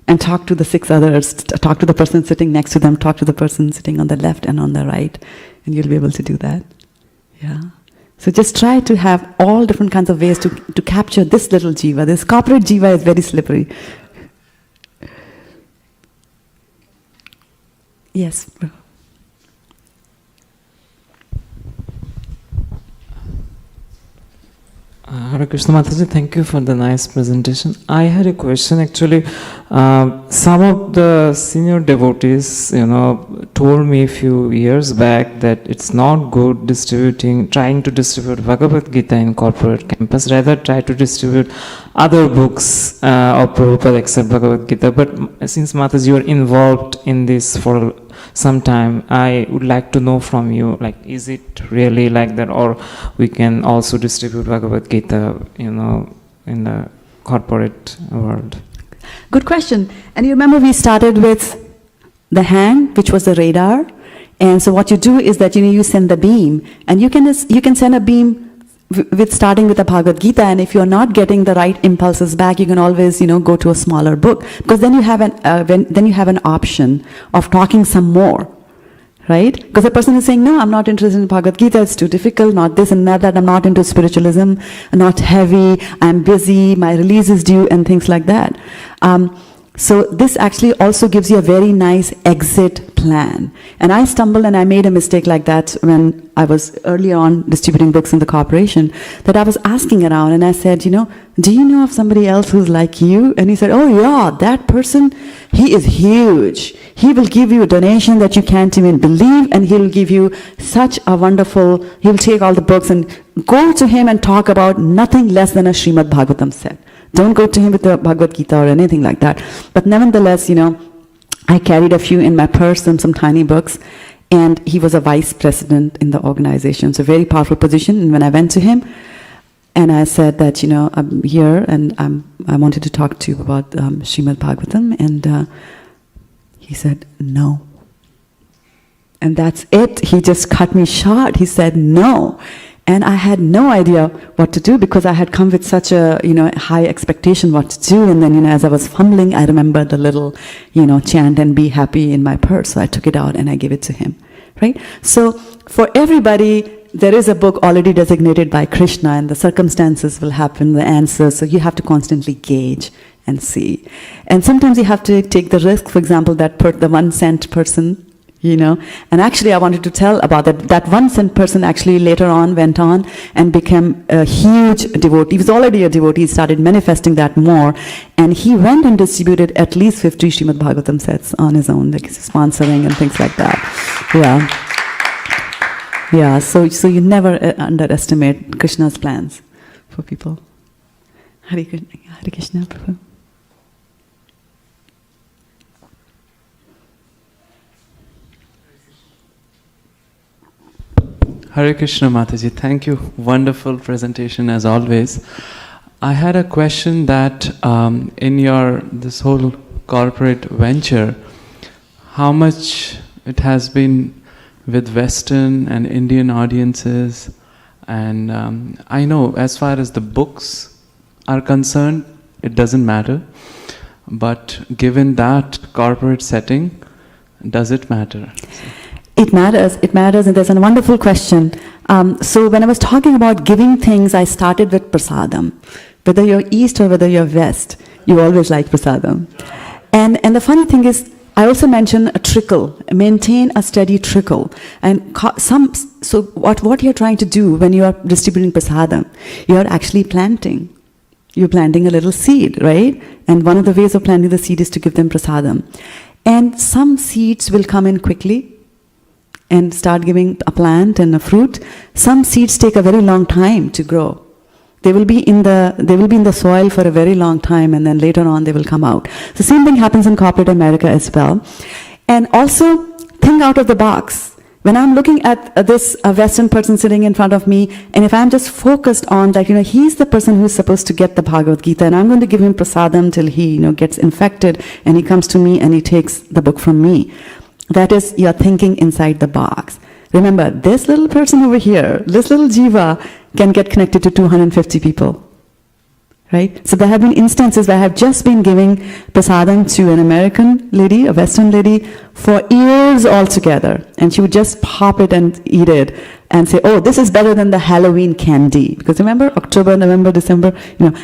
and talk to the 6 others, talk to the person sitting next to them, talk to the person sitting on the left and on the right. And you'll be able to do that. Yeah. So just try to have all different kinds of ways to capture this little jiva. This corporate jiva is very slippery. Yes, bro. Hare Krishna Mataji, thank you for the nice presentation. I had a question actually. Some of the senior devotees, told me a few years back that it's not good trying to distribute Bhagavad Gita in corporate campus. Rather, try to distribute other books of Prabhupada except Bhagavad Gita. But since Mataji, you are involved in this for some time, I would like to know from you, is it really like that, or we can also distribute Bhagavad Gita, in the corporate world? Good question. And you remember we started with the hand, which was the radar. And so what you do is that you send the beam, and you can send a beam with starting with the Bhagavad Gita, and if you're not getting the right impulses back, you can always go to a smaller book, because then you have an option of talking some more, right? Because the person is saying, no, I'm not interested in Bhagavad Gita, it's too difficult, not this and that, I'm not into spiritualism, not heavy, I'm busy, my release is due, and things like that. So this actually also gives you a very nice exit plan. And I stumbled and I made a mistake like that when I was early on distributing books in the corporation, that I was asking around and I said, do you know of somebody else who's like you? And he said, oh yeah, that person, he is huge. He will give you a donation that you can't even believe, and he'll give you such a wonderful, he'll take all the books and go to him and talk about nothing less than a Srimad Bhagavatam said. Don't go to him with the Bhagavad Gita or anything like that. But nevertheless, I carried a few in my purse and some tiny books. And he was a vice president in the organization, so very powerful position. And when I went to him, and I said that, I'm here and I wanted to talk to you about Srimad Bhagavatam, and he said, no. And that's it. He just cut me short. He said, no. And I had no idea what to do because I had come with such a, high expectation what to do. And then, as I was fumbling, I remembered the little, chant and be happy in my purse. So I took it out and I gave it to him, right? So for everybody, there is a book already designated by Krishna and the circumstances will happen, the answers. So you have to constantly gauge and see. And sometimes you have to take the risk, for example, that the 1 cent person, and actually I wanted to tell about that 1 cent person actually later on went on and became a huge devotee. He was already a devotee, he started manifesting that more, and he went and distributed at least 50 Srimad Bhagavatam sets on his own, like sponsoring and things like that. Yeah, so you never underestimate Krishna's plans for people. Hare Krishna, Prabhu. Hare Krishna Mataji, thank you. Wonderful presentation as always. I had a question that in this whole corporate venture, how much it has been with Western and Indian audiences, and I know as far as the books are concerned, it doesn't matter, but given that corporate setting, does it matter? It matters, and there's a wonderful question. So when I was talking about giving things, I started with prasadam. Whether you're East or whether you're West, you always like prasadam. And the funny thing is, I also mentioned a trickle, maintain a steady trickle. And so what you're trying to do when you are distributing prasadam, you're actually planting. You're planting a little seed, right? And one of the ways of planting the seed is to give them prasadam. And some seeds will come in quickly and start giving a plant and a fruit. Some seeds take a very long time to grow. They will be in the soil for a very long time, and then later on they will come out. The same thing happens in corporate America as well. And also think out of the box. When I'm looking at this Western person sitting in front of me, and if I'm just focused on that, he's the person who's supposed to get the Bhagavad Gita, and I'm going to give him prasadam till he, gets infected, and he comes to me and he takes the book from me. That is, you're thinking inside the box. Remember, this little person over here, this little jiva, can get connected to 250 people. Right? So there have been instances where I have just been giving prasadam to an American lady, a Western lady, for years altogether. And she would just pop it and eat it and say, oh, this is better than the Halloween candy. Because remember, October, November, December,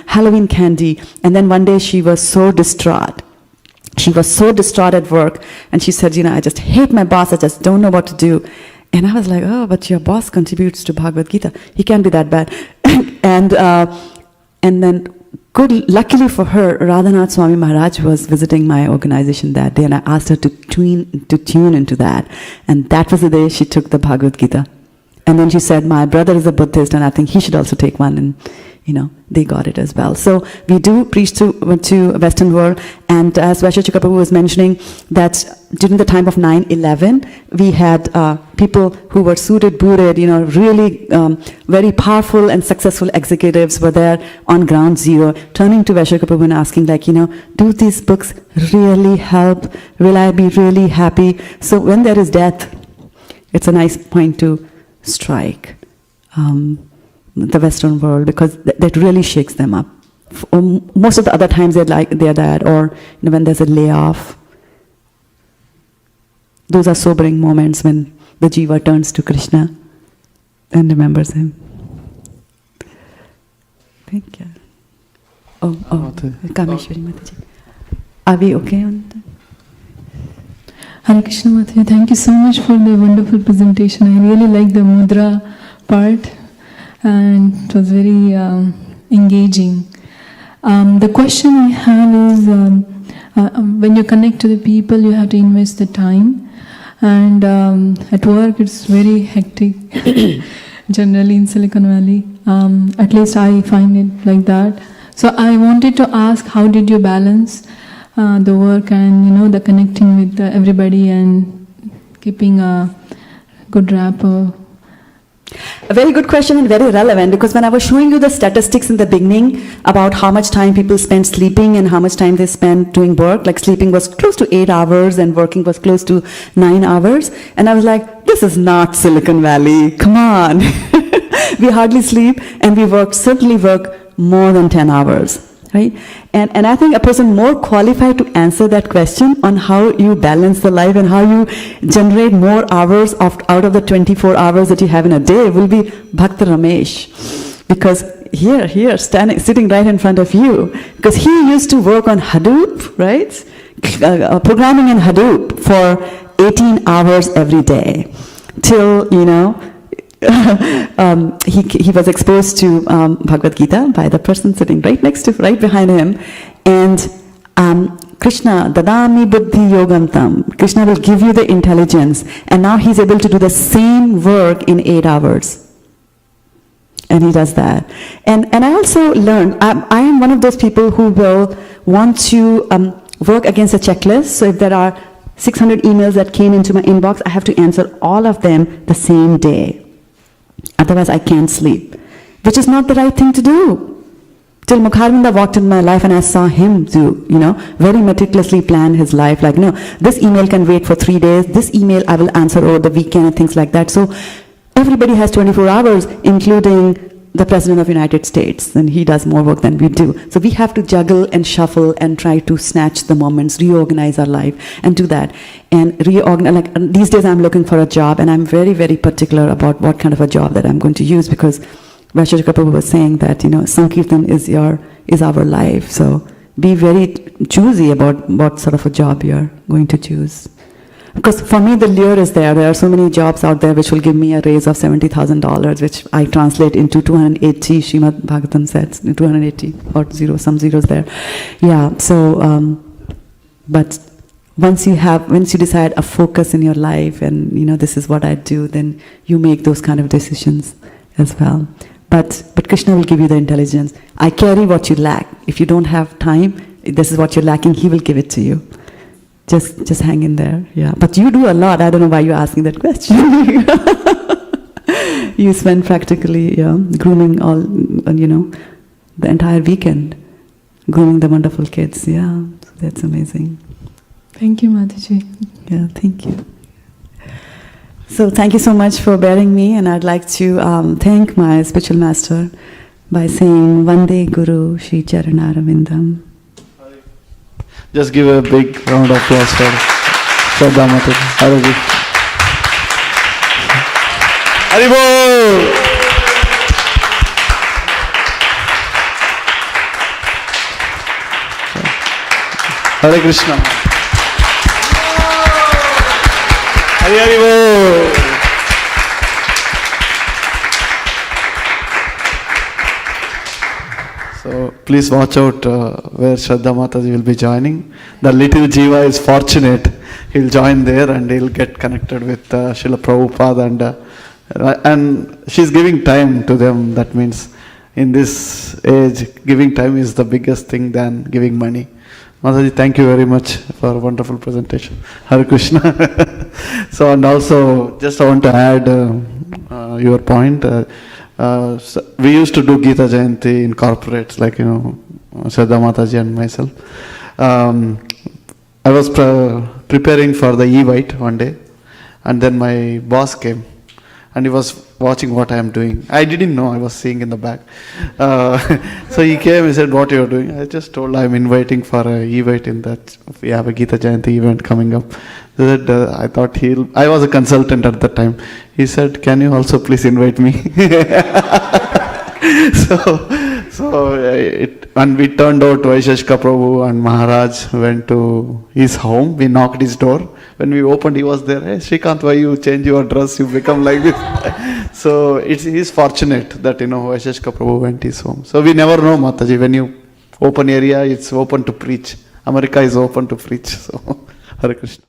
Halloween candy. And then one day she was so distraught. She was so distraught at work, and she said, I just hate my boss, I just don't know what to do. And I was like, oh, but your boss contributes to Bhagavad Gita. He can't be that bad. and then, luckily for her, Radhanath Swami Maharaj was visiting my organization that day, and I asked her to tune into that. And that was the day she took the Bhagavad Gita. And then she said, my brother is a Buddhist, and I think he should also take one. And they got it as well. So we do preach to Western world, and as Vaishya Prabhu was mentioning, that during the time of 9/11, we had people who were suited, booted, really very powerful and successful executives were there on ground zero, turning to Vaishya Prabhu and asking, do these books really help? Will I be really happy? So when there is death, it's a nice point to strike. The Western world, because that really shakes them up. Most of the other times they're that, or when there's a layoff. Those are sobering moments when the jiva turns to Krishna and remembers him. Thank you. Kameshwari Mataji. Are we okay on that? Hare Krishna Mataji, thank you so much for the wonderful presentation. I really like the mudra part, and it was very engaging. The question I have is, when you connect to the people, you have to invest the time, and at work it's very hectic, generally in Silicon Valley. At least I find it like that. So I wanted to ask, how did you balance the work and the connecting with everybody and keeping a good rapport? A very good question and very relevant, because when I was showing you the statistics in the beginning about how much time people spend sleeping and how much time they spend doing work, like sleeping was close to 8 hours and working was close to 9 hours. And I was like, this is not Silicon Valley, come on. We hardly sleep and we certainly work more than 10 hours. Right? And I think a person more qualified to answer that question on how you balance the life and how you generate more hours out of the 24 hours that you have in a day will be Bhakta Ramesh. Because here, sitting right in front of you, because he used to work on Hadoop, right? Programming in Hadoop for 18 hours every day till, he was exposed to Bhagavad Gita by the person sitting right behind him, and Krishna, dadami buddhi yogantam. Krishna will give you the intelligence, and now he's able to do the same work in 8 hours. And he does that. And I also learned, I am one of those people who will want to work against a checklist. So if there are 600 emails that came into my inbox, I have to answer all of them the same day. Otherwise, I can't sleep, which is not the right thing to do. Till Mukharvinda walked in my life and I saw him do, very meticulously plan his life. Like, no, this email can wait for 3 days. This email I will answer over the weekend and things like that. So everybody has 24 hours, including the President of the United States, and he does more work than we do. So we have to juggle and shuffle and try to snatch the moments, reorganize our life, and do that. And reorganize, like these days I'm looking for a job, and I'm very, very particular about what kind of a job that I'm going to use, because Vaisheshika Prabhu was saying that, Sankirtan is our life. So be very choosy about what sort of a job you're going to choose. Because for me, the lure is there. There are so many jobs out there which will give me a raise of $70,000, which I translate into 280, Srimad Bhagavatam says, 280, or some zeros there. Yeah, so, but once you decide a focus in your life and, this is what I do, then you make those kind of decisions as well. But Krishna will give you the intelligence. I carry what you lack. If you don't have time, this is what you're lacking, he will give it to you. Just hang in there, yeah. But you do a lot. I don't know why you're asking that question. You spend practically grooming all, the entire weekend, grooming the wonderful kids. Yeah, so that's amazing. Thank you, Mataji. Yeah, thank you. So thank you so much for bearing me, and I'd like to thank my spiritual master by saying Vande Guru Shri Charanarvindam. Just give a big round of applause for Shraddha Mataji. Haraji. Haribol! Hare Krishna. Hari Haribol! So please watch out where Shraddha Mataji will be joining. The little Jiva is fortunate. He'll join there and he'll get connected with Srila Prabhupada, and she's giving time to them. That means in this age, giving time is the biggest thing than giving money. Mataji, thank you very much for a wonderful presentation. Hare Krishna. So, and also, just I want to add your point. So we used to do Gita Jayanti in corporates, like, Shraddha Mataji and myself. I was preparing for the Evite one day, and then my boss came, and he was watching what I am doing. I didn't know, I was seeing in the back. So he came, he said, what you are doing? I just told I'm inviting for a Evite in that, we have a Gita Jayanti event coming up. That I thought I was a consultant at the time. He said, can you also please invite me? And we turned out Vaisheshika Prabhu and Maharaj went to his home. We knocked his door. When we opened, he was there. Hey, Shrikant, why you change your dress? You become like this. So he's fortunate that, Vaisheshika Prabhu went his home. So we never know, Mataji. When you open area, it's open to preach. America is open to preach. So, Hare Krishna.